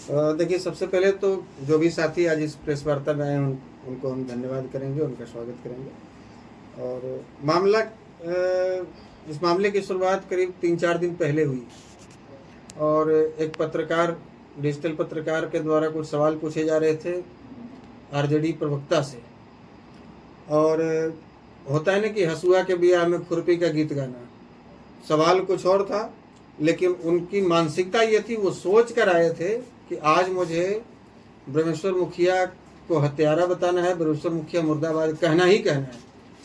देखिए, सबसे पहले तो जो भी साथी आज इस प्रेस वार्ता में आए उनको हम धन्यवाद करेंगे, उनका स्वागत करेंगे। और इस मामले की शुरुआत करीब 3-4 दिन पहले हुई और एक पत्रकार, डिजिटल पत्रकार के द्वारा कुछ सवाल पूछे जा रहे थे आरजेडी प्रवक्ता से। और होता है ना कि हसुआ के ब्याह में खुरपी का गीत गाना। सवाल कुछ और था, लेकिन उनकी मानसिकता ये थी, वो सोच कर आए थे कि आज मुझे ब्रह्मेश्वर मुखिया को हत्यारा बताना है, ब्रह्मेश्वर मुखिया मुर्दाबाद कहना ही कहना है।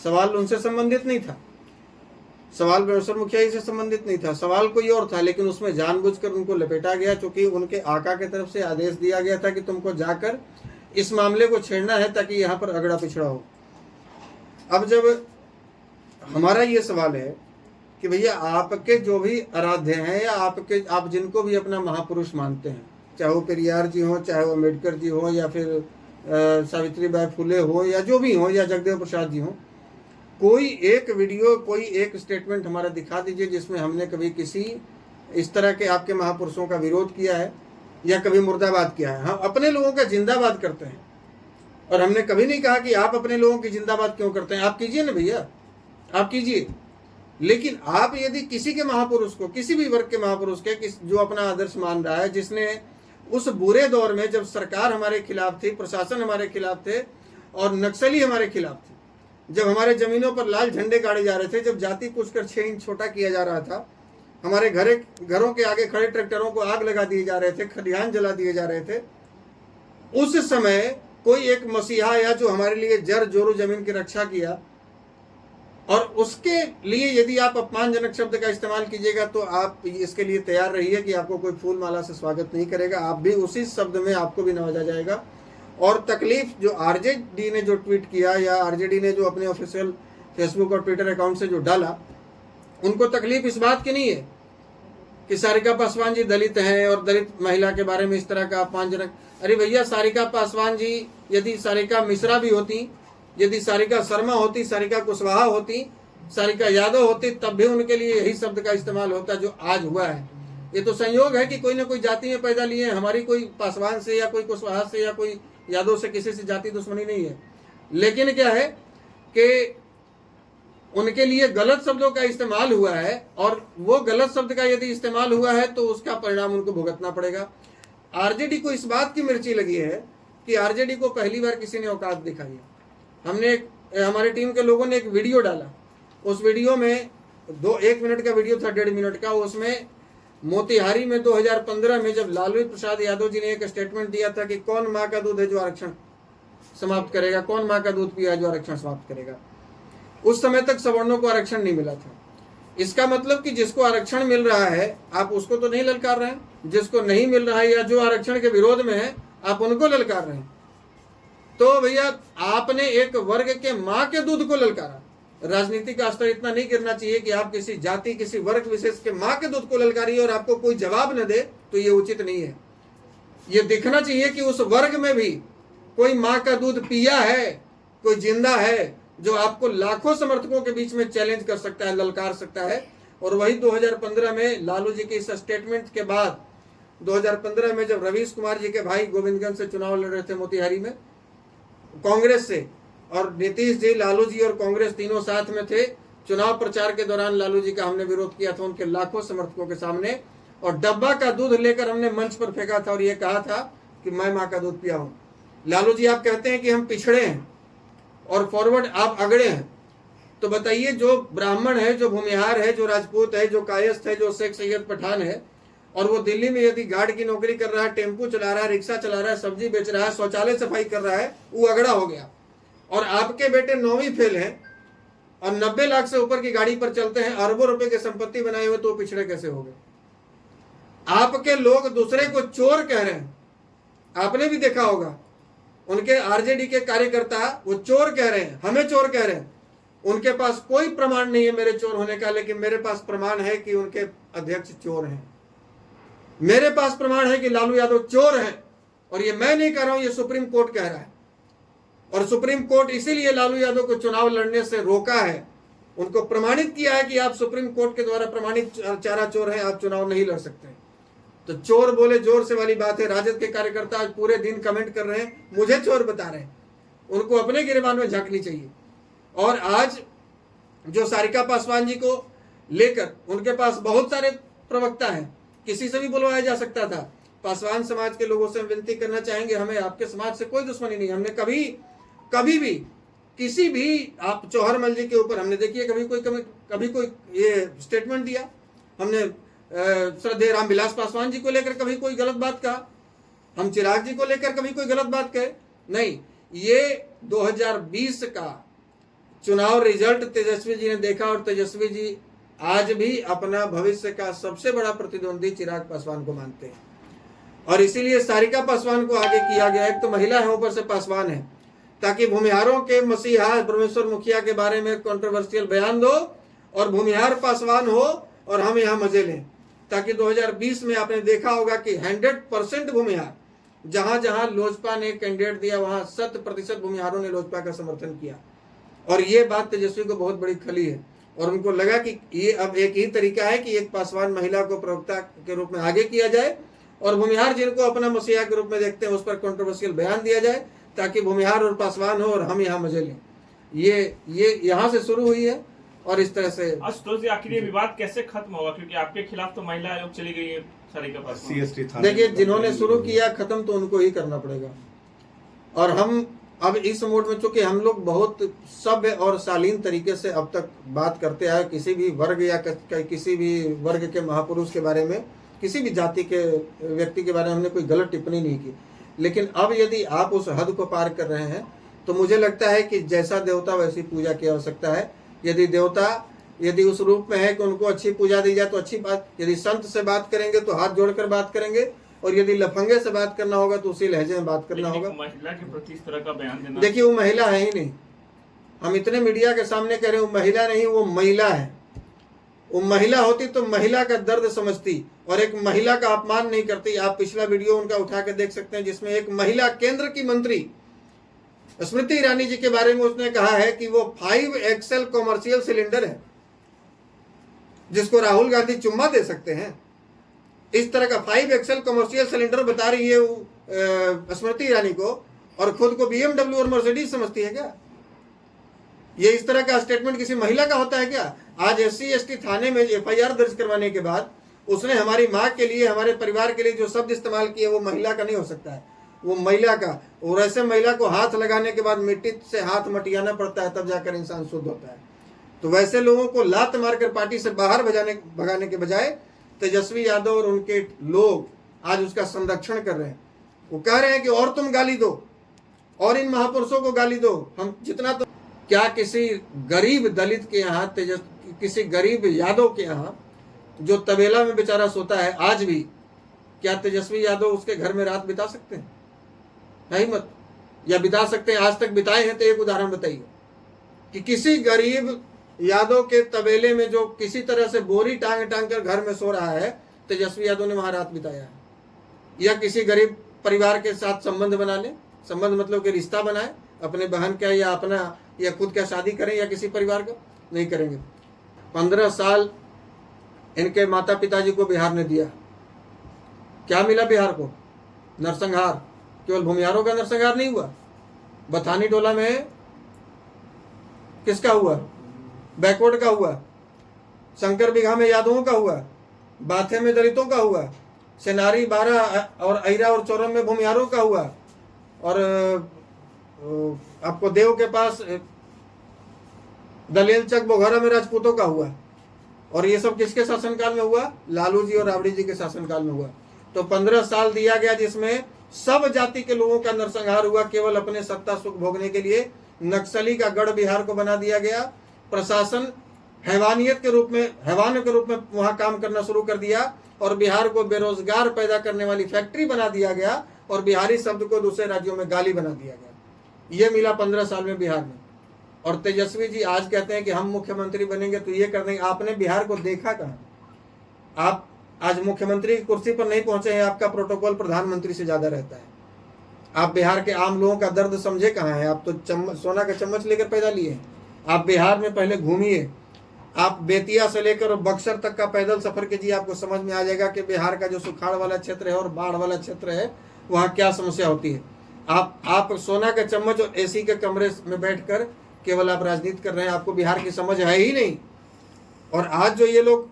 सवाल उनसे संबंधित नहीं था, सवाल ब्रह्मेश्वर मुखिया ही से संबंधित नहीं था, सवाल कोई और था। लेकिन उसमें जानबूझकर उनको लपेटा गया, क्योंकि उनके आका की तरफ से आदेश दिया गया था कि तुमको जाकर इस मामले को छेड़ना है ताकि यहाँ पर अगड़ा पिछड़ा हो। अब जब हमारा ये सवाल है कि भैया, आपके जो भी आराध्य हैं या आप जिनको भी अपना महापुरुष मानते हैं, चाहे वो पेरियार जी हो, चाहे वो अम्बेडकर जी हो, या फिर सावित्रीबाई फुले हो, या जो भी हो, या जगदेव प्रसाद जी हो, कोई एक वीडियो, कोई एक स्टेटमेंट हमारा दिखा दीजिए जिसमें हमने कभी किसी इस तरह के आपके महापुरुषों का विरोध किया है या कभी मुर्दाबाद किया है। हम अपने लोगों का जिंदाबाद करते हैं और हमने कभी नहीं कहा कि आप अपने लोगों की जिंदाबाद क्यों करते हैं। आप कीजिए ना भैया, आप कीजिए। लेकिन आप यदि किसी के महापुरुष को, किसी भी वर्ग के महापुरुष के, जो अपना आदर्श मान रहा है, जिसने उस बुरे दौर में जब सरकार हमारे खिलाफ थी, प्रशासन हमारे खिलाफ थे और नक्सली हमारे खिलाफ थे, जब हमारे जमीनों पर लाल झंडे गाड़े जा रहे थे, जब जाति पूछकर 6 इंच छोटा किया जा रहा था, हमारे घरों के आगे खड़े ट्रैक्टरों को आग लगा दिए जा रहे थे, खलिहान जला दिए जा रहे थे, उस समय कोई एक मसीहा आया जो हमारे लिए जर जोरू जमीन की रक्षा किया। और उसके लिए यदि आप अपमानजनक शब्द का इस्तेमाल कीजिएगा तो आप इसके लिए तैयार रहिए कि आपको कोई फूल माला से स्वागत नहीं करेगा, आप भी उसी शब्द में आपको भी नवाजा जाएगा। और तकलीफ जो आरजेडी ने जो ट्वीट किया या आरजेडी ने जो अपने ऑफिशियल फेसबुक और ट्विटर अकाउंट से जो डाला, उनको तकलीफ इस बात की नहीं है कि सारिका पासवान जी दलित हैं और दलित महिला के बारे में इस तरह का अपमानजनक। अरे भैया, सारिका पासवान जी, यदि सारिका मिश्रा भी होती, यदि सारिका शर्मा होती, सारिका कुशवाहा होती, सारिका यादव होती, तब भी उनके लिए यही शब्द का इस्तेमाल होता जो आज हुआ है। ये तो संयोग है कि कोई ना कोई जाति में पैदा लिए हैं। हमारी कोई पासवान से या कोई कुशवाहा से या कोई यादव से किसी से जाति दुश्मनी नहीं है। लेकिन क्या है कि उनके लिए गलत शब्दों का इस्तेमाल हुआ है, और वो गलत शब्द का यदि इस्तेमाल हुआ है तो उसका परिणाम उनको भुगतना पड़ेगा। आरजेडी को इस बात की मिर्ची लगी है कि आरजेडी को पहली बार किसी ने औकात दिखाई है। हमारी टीम के लोगों ने एक वीडियो डाला, उस वीडियो में 1 मिनट का वीडियो था, 1.5 मिनट का। उसमें मोतिहारी में 2015 में जब लालू प्रसाद यादव जी ने एक स्टेटमेंट दिया था कि कौन माँ का दूध है जो आरक्षण समाप्त करेगा, कौन माँ का दूध पिया जो आरक्षण समाप्त करेगा, उस समय तक सवर्णों को आरक्षण नहीं मिला था। इसका मतलब कि जिसको आरक्षण मिल रहा है आप उसको तो नहीं ललकार रहे हैं, जिसको नहीं मिल रहा है या जो आरक्षण के विरोध में है आप उनको ललकार रहे हैं। तो भैया, आपने एक वर्ग के माँ के दूध को ललकारा। राजनीति का स्तर इतना नहीं गिरना चाहिए कि आप किसी जाति, किसी वर्ग विशेष के माँ के दूध को ललकारिए और आपको कोई जवाब न दे, तो ये उचित नहीं है। ये दिखना चाहिए कि उस वर्ग में भी कोई माँ का दूध पिया है, कोई जिंदा है जो आपको लाखों समर्थकों के बीच में चैलेंज कर सकता है, ललकार सकता है। और वही 2015 में लालू जी के इस स्टेटमेंट के बाद 2015 में जब रवीश कुमार जी के भाई गोविंदगंज से चुनाव लड़ रहे थे मोतिहारी में कांग्रेस से, और नीतीश जी, लालू जी और कांग्रेस तीनों साथ में थे, चुनाव प्रचार के दौरान लालू जी का हमने विरोध किया था उनके लाखों समर्थकों के सामने, और डब्बा का दूध लेकर हमने मंच पर फेंका था और ये कहा था कि मैं माँ का दूध पिया हूं। लालू जी, आप कहते हैं कि हम पिछड़े हैं और फॉरवर्ड आप अगड़े हैं, तो बताइए, जो ब्राह्मण है, जो भूमिहार है, जो राजपूत है, जो कायस्थ है, जो शेख सैयद पठान है, और वो दिल्ली में यदि गार्ड की नौकरी कर रहा है, टेम्पू चला रहा है, रिक्शा चला रहा है, सब्जी बेच रहा है, शौचालय सफाई कर रहा है, वो अगड़ा हो गया। और आपके बेटे 9वीं फेल हैं और 90 लाख से ऊपर की गाड़ी पर चलते हैं, अरबों रुपए की संपत्ति बनाए हुए, तो पिछड़े कैसे हो गए? आपके लोग दूसरे को चोर कह रहे हैं, आपने भी देखा होगा। उनके आरजेडी के कार्यकर्ता वो चोर कह रहे हैं, हमें चोर कह रहे हैं। उनके पास कोई प्रमाण नहीं है मेरे चोर होने का, लेकिन मेरे पास प्रमाण है कि उनके अध्यक्ष चोर हैं। मेरे पास प्रमाण है कि लालू यादव चोर हैं, और ये मैं नहीं कह रहा हूं, ये सुप्रीम कोर्ट कह रहा है। और सुप्रीम कोर्ट इसीलिए लालू यादव को चुनाव लड़ने से रोका है, उनको प्रमाणित किया है कि आप सुप्रीम कोर्ट के द्वारा प्रमाणित चारा चोर हैं, आप चुनाव नहीं लड़ सकते। तो चोर बोले जोर से वाली बात है। राजद के कार्यकर्ता आज पूरे दिन कमेंट कर रहे हैं, मुझे चोर बता रहे हैं। उनको अपने गिरेबान में झांकनी चाहिए। और आज जो सारिका पासवान जी को लेकर उनके पास बहुत सारे प्रवक्ता हैं, किसी से भी बुलवाया जा सकता था। पासवान समाज के लोगों से हम विनती करना चाहेंगे, हमें आपके समाज से कोई दुश्मनी नहीं। हमने कभी भी किसी भी आप चौहर मल जी के ऊपर हमने देखिए कभी कोई ये स्टेटमेंट दिया? हमने श्रद्धेय रामविलास पासवान जी को लेकर कभी कोई गलत बात कहा? हम चिराग जी को लेकर कभी कोई गलत बात कहे? नहीं। ये 2020 का चुनाव रिजल्ट तेजस्वी जी ने देखा और तेजस्वी जी आज भी अपना भविष्य का सबसे बड़ा प्रतिद्वंदी चिराग पासवान को मानते हैं। और इसीलिए सारिका पासवान को आगे किया गया। एक तो महिला है, ऊपर से पासवान है, ताकि भूमिहारों के मसीहा ब्रह्मेश्वर मुखिया के बारे में कंट्रोवर्शियल बयान दो और भूमिहार पासवान हो और हम यहाँ मजे लें। ताकि 2020 में आपने देखा होगा कि 100% भूमिहार, जहां जहां लोजपा ने कैंडिडेट दिया वहां 100% भूमिहारों ने लोजपा का समर्थन किया। और ये बात तेजस्वी को बहुत बड़ी खली है और उनको लगा कि ये अब एक ही तरीका है कि एक पासवान महिला को प्रवक्ता के रूप में आगे किया जाए और भूमिहार जिनको अपना मसीहा के रूप में देखते हैं उस पर कंट्रोवर्शियल बयान दिया जाए, ताकि भूमिहार और पासवान हो और हम यहाँ मजे लें। ये यहाँ से शुरू हुई है और इस तरह से आशुतोष जी, आखिर ये विवाद कैसे खत्म होगा? क्योंकि आपके खिलाफ तो महिला आयोग चली गई है सारिका पासवान। देखिए, जिन्होंने शुरू किया खत्म तो उनको ही करना पड़ेगा। और हम अब इस मोड में, चूंकि हम लोग बहुत सभ्य और शालीन तरीके से अब तक बात करते आए, किसी भी वर्ग या किसी भी वर्ग के महापुरुष के बारे में, किसी भी जाति के व्यक्ति के बारे में हमने कोई गलत टिप्पणी नहीं की। लेकिन अब यदि आप उस हद को पार कर रहे हैं तो मुझे लगता है कि जैसा देवता वैसी पूजा की आवश्यकता है। यदि देवता यदि उस रूप में है कि उनको अच्छी पूजा दी जाए तो अच्छी बात, यदि संत से बात करेंगे तो हाथ जोड़कर बात करेंगे, और यदि लफंगे से बात करना होगा तो उसी लहजे में बात करना होगा। महिला के प्रति इस तरह का बयान देना, देखिए वो महिला है ही नहीं। हम इतने मीडिया के सामने कह रहे हैं वो महिला नहीं, वो महिला है। वो महिला होती तो महिला का दर्द समझती और एक महिला का अपमान नहीं करती। आप पिछला वीडियो उनका उठा के देख सकते हैं जिसमें एक महिला केंद्र की मंत्री स्मृति ईरानी जी के बारे में उसने कहा है कि वो 5 एक्सेल कॉमर्शियल सिलेंडर है जिसको राहुल गांधी चुम्मा दे सकते हैं। इस तरह का 5 एक्सेल कॉमर्शियल सिलेंडर बता रही है वो स्मृति ईरानी को, और खुद को BMW और मर्सिडीज समझती है क्या? ये इस तरह का स्टेटमेंट किसी महिला का होता है क्या? आज SC/ST थाने में FIR दर्ज करवाने के बाद उसने हमारी माँ के लिए, हमारे परिवार के लिए जो शब्द इस्तेमाल किए वो महिला का नहीं हो सकता है, वो महिला का। और ऐसे महिला को हाथ लगाने के बाद मिट्टी से हाथ मटियाना पड़ता है, तब जाकर इंसान शुद्ध होता है। तो वैसे लोगों को लात मारकर पार्टी से बाहर भगाने के बजाय तेजस्वी यादव और उनके लोग आज उसका संरक्षण कर रहे हैं। वो कह रहे हैं कि और तुम गाली दो और इन महापुरुषों को गाली दो, हम जितना तो। क्या किसी गरीब दलित के यहाँ, किसी गरीब यादव के यहाँ जो तबेला में बेचारा सोता है आज भी, क्या तेजस्वी यादव उसके घर में रात बिता सकते हैं? नहीं मत, या बिता सकते हैं? आज तक बिताए हैं तो एक उदाहरण बताइए कि किसी गरीब यादव के तबेले में जो किसी तरह से बोरी टांग कर घर में सो रहा है, तेजस्वी यादव ने वहां रात बिताया है? या किसी गरीब परिवार के साथ संबंध बना ले, संबंध मतलब कि रिश्ता बनाए, अपने बहन का या अपना या खुद का शादी करें या किसी परिवार का? नहीं करेंगे। 15 साल इनके माता पिताजी को बिहार ने दिया, क्या मिला बिहार को? नरसंहार। केवल भूमिहारों का नरसंहार नहीं हुआ, बथानी टोला में किसका हुआ? बैकवर्ड का हुआ। शंकर बिघा में यादवों का हुआ, बाथे में दलितों का हुआ, सेनारी 12 और अहिरा और चौरम में भूमिहारों का हुआ, और आपको देव के पास दलेल चक बोघरा में राजपूतों का हुआ। और ये सब किसके शासनकाल में हुआ? लालू जी और राबड़ी जी के शासनकाल में हुआ। तो 15 साल दिया गया जिसमें सब जाति के लोगों का नरसंहार हुआ, केवल अपने सत्ता सुख भोगने के लिए। नक्सली का गढ़ बिहार को बना दिया गया। प्रशासन हैवानियत के रूप में, हैवानों के रूप में वहां काम करना शुरू कर दिया और बिहार को बेरोजगार पैदा करने वाली फैक्ट्री बना दिया गया और बिहारी शब्द को दूसरे राज्यों में गाली बना दिया गया। ये मिला 15 साल में बिहार में। और तेजस्वी जी आज कहते हैं कि हम मुख्यमंत्री बनेंगे तो ये कर देंगे। आपने बिहार को देखा कहाँ? आप आज मुख्यमंत्री की कुर्सी पर नहीं पहुंचे हैं, आपका प्रोटोकॉल प्रधानमंत्री से ज्यादा रहता है। आप बिहार के आम लोगों का दर्द समझे कहाँ है? आप तो सोना का चम्मच लेकर पैदा लिए हैं। आप बिहार में पहले घूमिए, आप बेतिया से लेकर बक्सर तक का पैदल सफर कीजिए, आपको समझ में आ जाएगा कि बिहार का जो सुखाड़ वाला क्षेत्र है और बाढ़ वाला क्षेत्र है वहाँ क्या समस्या होती है। आप सोना के चम्मच और एसी के कमरे में बैठकर केवल आप राजनीति कर रहे हैं, आपको बिहार की समझ है ही नहीं। और आज जो ये लोग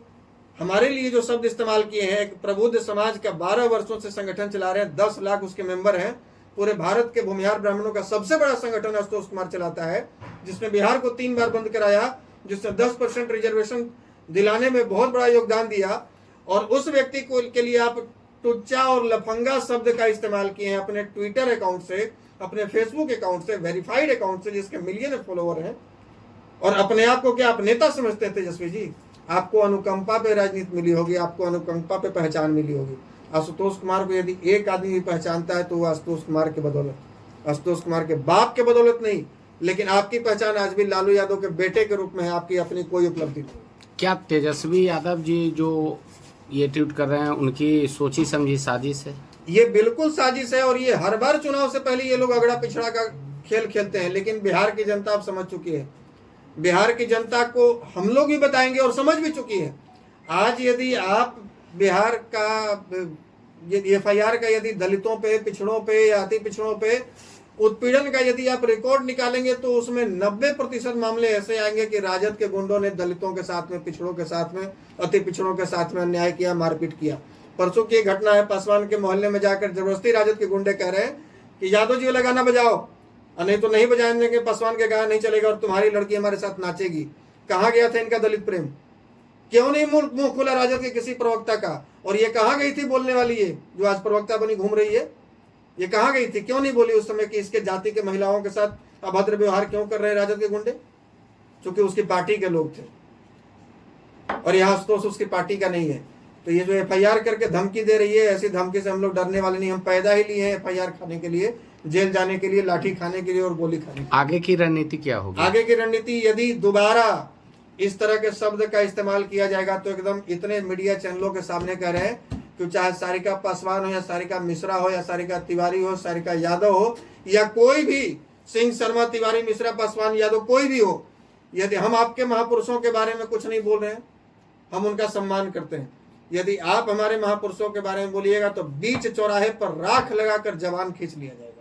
हमारे लिए जो शब्द इस्तेमाल किए हैं, एक प्रबुद्ध समाज का 12 वर्षों से संगठन चला रहे हैं, 10 लाख उसके मेंबर हैं, पूरे भारत के भूमिहार ब्राह्मणों का सबसे बड़ा संगठन आशुतोष कुमार चलाता है, जिसने बिहार को 3 बार बंद कराया, जिसने 10% रिजर्वेशन दिलाने में बहुत बड़ा योगदान दिया। और उस व्यक्ति को के लिए आप टुच्चा और लफंगा शब्द का इस्तेमाल किए हैं अपने ट्विटर अकाउंट से, अपने फेसबुक अकाउंट से, वेरीफाइड अकाउंट से, जिसके मिलियन फॉलोवर हैं, और अपने आप को क्या आप नेता समझते हैं तेजस्वी जी? आपको अनुकंपा पे राजनीति मिली होगी, आपको अनुकंपा पे पहचान मिली होगी। आशुतोष कुमार को यदि एक आदमी भी पहचानता है तो वो आशुतोष कुमार के बदौलत, आशुतोष कुमार के बाप के बदौलत नहीं, लेकिन आपकी पहचान आज भी लालू यादव के बेटे के रूप में है, आपकी अपनी कोई उपलब्धि नहीं। क्या तेजस्वी यादव जी जो ये ट्वीट कर रहे हैं उनकी सोची समझी साजिश है? ये बिल्कुल साजिश है, और ये हर बार चुनाव से पहले ये लोग अगड़ा पिछड़ा का खेल खेलते हैं, लेकिन बिहार की जनता अब समझ चुकी है। बिहार की जनता को हम लोग भी बताएंगे और समझ भी चुकी है। आज यदि आप बिहार का FIR का यदि दलितों पे, पिछड़ों पे या अति पिछड़ों पे उत्पीड़न का यदि आप रिकॉर्ड निकालेंगे तो उसमें 90% मामले ऐसे आएंगे कि राजद के गुंडों ने दलितों के साथ में, पिछड़ों के साथ में, अति पिछड़ों के साथ में अन्याय किया, मारपीट किया। परसों की घटना है, पासवान के मोहल्ले में जाकर जबरदस्ती राजद के गुंडे कह रहे हैं कि यादव जी वाला गाना बजाओ, नहीं तो नहीं बजाने देंगे, पासवान के गाना नहीं चलेगा और तुम्हारी लड़की हमारे साथ नाचेगी। कहाँ गया था इनका दलित प्रेम? क्यों नहीं मुंह खुला राजद के किसी प्रवक्ता का? और ये कहाँ गई थी बोलने वाली, ये जो आज प्रवक्ता बनी घूम रही है, ये कहाँ गई थी? क्यों नहीं बोली उस समय कि इसके जाति के महिलाओं के साथ अभद्र व्यवहार क्यों कर रहे हैं राजद के गुंडे? क्योंकि उसकी पार्टी के लोग थे, और यहाँ आशुतोष उसकी पार्टी का नहीं है। तो ये जो FIR करके धमकी दे रही है, ऐसी धमकी से हम लोग डरने वाले नहीं। हम पैदा ही लिए हैं FIR खाने के लिए, जेल जाने के लिए, लाठी खाने के लिए और गोली खाने के लिए। आगे की रणनीति क्या होगी? आगे की रणनीति यदि दोबारा इस तरह के शब्द का इस्तेमाल किया जाएगा तो एकदम इतने मीडिया चैनलों के सामने कह रहे हैं कि चाहे सारिका पासवान हो या सारिका मिश्रा हो या सारिका तिवारी हो, सारिका यादव हो या कोई भी सिंह, शर्मा, तिवारी, मिश्रा, पासवान, यादव कोई भी हो, यदि हम आपके महापुरुषों के बारे में कुछ नहीं बोल रहे हैं, हम उनका सम्मान करते हैं। यदि आप हमारे महापुरुषों के बारे में बोलिएगा तो बीच चौराहे पर राख लगाकर जवान खींच लिया जाएगा।